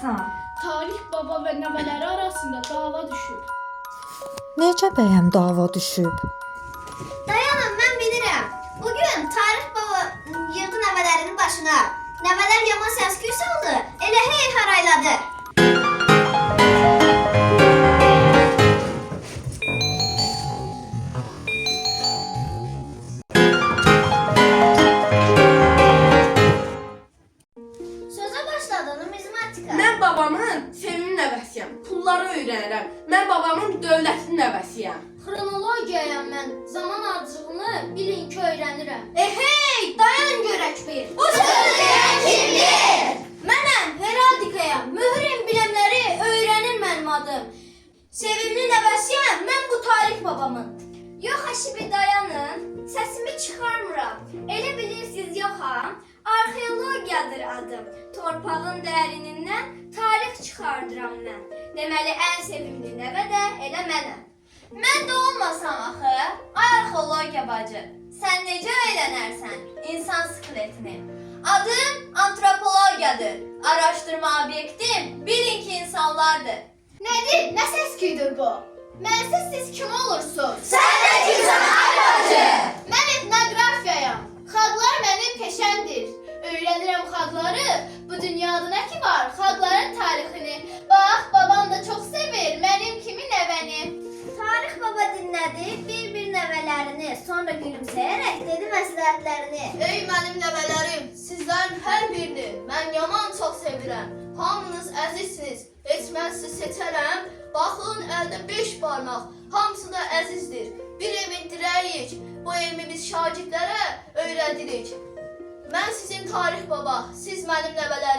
danışırsan? Tarix baba və nəvələri arasında dava düşüb. Necə bəyəm dava düşüb? Dayanın, mən bilirəm. Bugün Tarix baba yığdı nəvələrinin başına. Nəvələr yaman səs-küy saldı, elə hey harayladı. Sözə başladı numizmatika. Mən babamın sevimli nəvəsiyəm. Pulları öyrənirəm. Mən babamın dövlətli nəvəsiyəm. Xronologiyayam mən. Zaman ardıcılığını bilin ki öyrənirəm. Hey, dayan görək bir. Bu sözü deyən kimdir? Mənəm, Heraldikayam. Mühür emblemləri öyrənir mənim adım. Sevimli nəvəsiyəm, mən bu tarix babamın. Yox, aşibi dayanın. Səsimi çıxarmıram. Elə bilirsiniz yoxam. Arxeologiyadır adım. Torpağın dərinindən tarix çıxardıram mən. Deməli ən sevimli nəvə də elə mənəm. Mən də olmasam axı, ay arxeologiya bacı, sən necə öyrənərsən insan skeletini? Adım antropologiyadır. Araşdırma obyektim bilin ki insanlardır. Nədir? Nə səs-küydür bu? Mənsiz siz kim olursunuz? Sən də kimsən ay bacı? Mən etnografiyayam. Xalqlar mənim peşəmdir. Öyrənirəm xalqları. Bu dünyada nə ki var? Xalqların tarixini. Bax, babam da çox sevir mənim kimi nəvəni. Tarix baba dinlədi bir-bir nəvələrini, sonra gülümsəyərək dedi məsləhətlərini. Ey mənim nəvələrim, sizlərin hər birini mən yaman çox sevirəm. Hamınız əzizsiniz. Heç mən sizi seçərəm. Baxın, əldə 5 barmaq. Hamısı da əzizdir. Bir evin dirəyik. Bu elmi biz şagirdlərə öyrədirik. Mən sizin tarix baba, siz mənim nəvələrim.